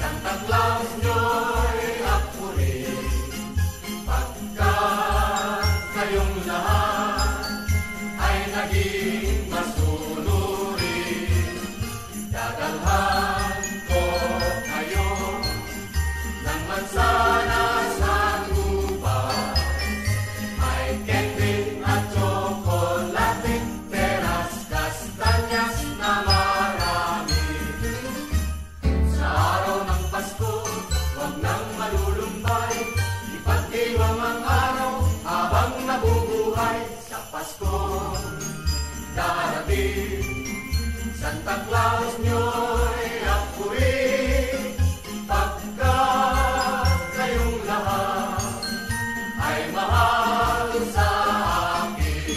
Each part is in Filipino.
Santa Claus nyo'y akuri, pagka kayong lahat ay naging masunuri, dadalhan ko kayo ng mansana sa gubat. May candy at tsokolate, peras, kastanyas na marami. Sa araw ng Pasko, huwag nang malulumbay, ipagdiwang ang araw habang nabubuhay. Sa Pasko darating, Santa Claus nyo'y akuri, pagka kayong lahat ay mahal sa akin.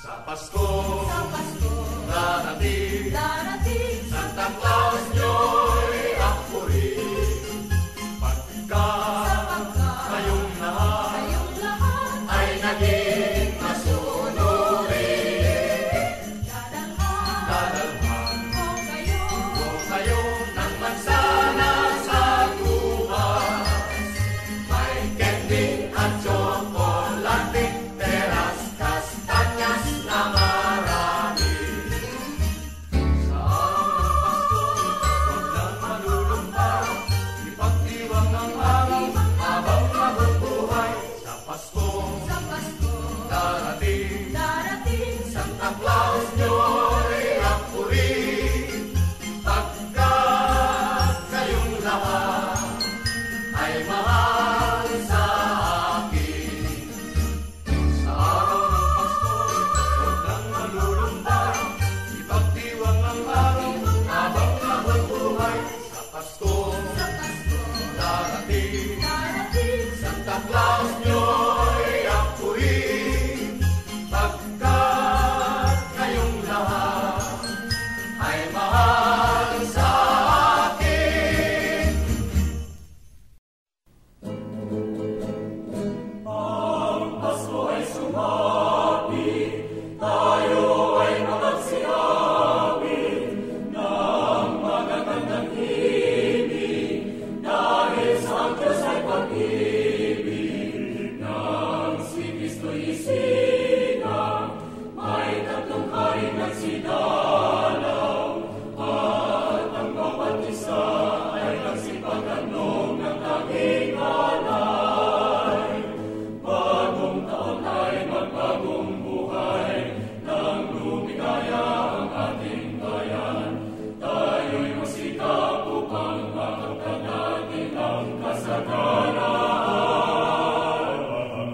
Sa Pasko darating, Santa Claus nyo'y akuri, pagka kayong lahat ay naging masunuri, dadalhan ko kayo ng mansana sa gubat. May candy at tsokolate, peras, kastanyas na marami. Sa araw ng Pasko, huwag nang malulumbay, ipagdiwang ang araw habang nabubuhay. Sa Pasko darating, Santa Claus nyo'y akuri, pagka kayong lahat ay mahal sa akin. Sa araw ng Pasko, huwag nang malulumbay, ipagdiwang ang araw habang nabubuhay. Sa Pasko darating, Santa Claus nyo'y akuri, pagka kayong lahat ay mahal sa akin. Ang Pasko ay sumapit, tayo ay magsiawit ng magagandang himig, dahil sa ang Diyos ay pag-ibig. Nang si Kristo'y isigang, may tatlong hari nagsidalaw, at ang bawat isa ay nagsipag-anom ng tanging alay. Bagong taon ay magbagong buhay, nang lumigaya ang ating bayan. Tayo'y masikap upang makamtan natin ang kasagaran.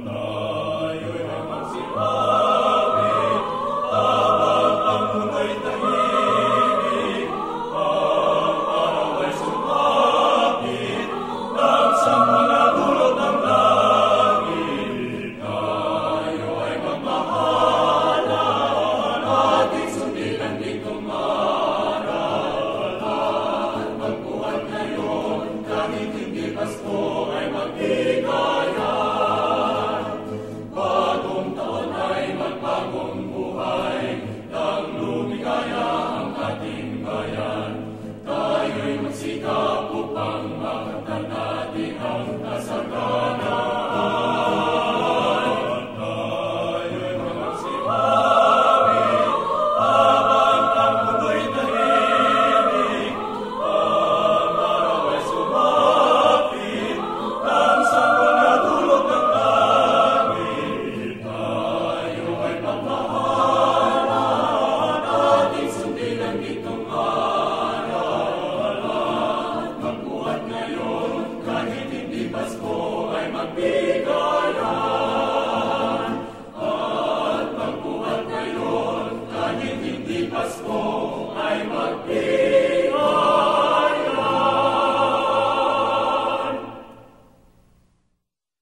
Tayo'y magsiawit habang ang mundo'y tahimik. Ang araw ay sumapit, nang sa mga dulot ng langit. Tayo ay magmahalan, ating sundin ang ditong aral. At magbuhat ngayon, kahit hindi Pasko ay magbigayan. Bagong taon ay magbagong buhay, nang lumigaya ang ating bayan. Tayo'y magsikap upang makamtan natin ang kasagaran. Tayo'y magsiawit habang ang mundo'y tahimik. Ang araw ay sumapit, nang sa mga dulot ng langit. Tayo ay magmahalan, ating sundin ang ditong aral. At magbuhat ngayon, kahit hindi Pasko ay magbigayan.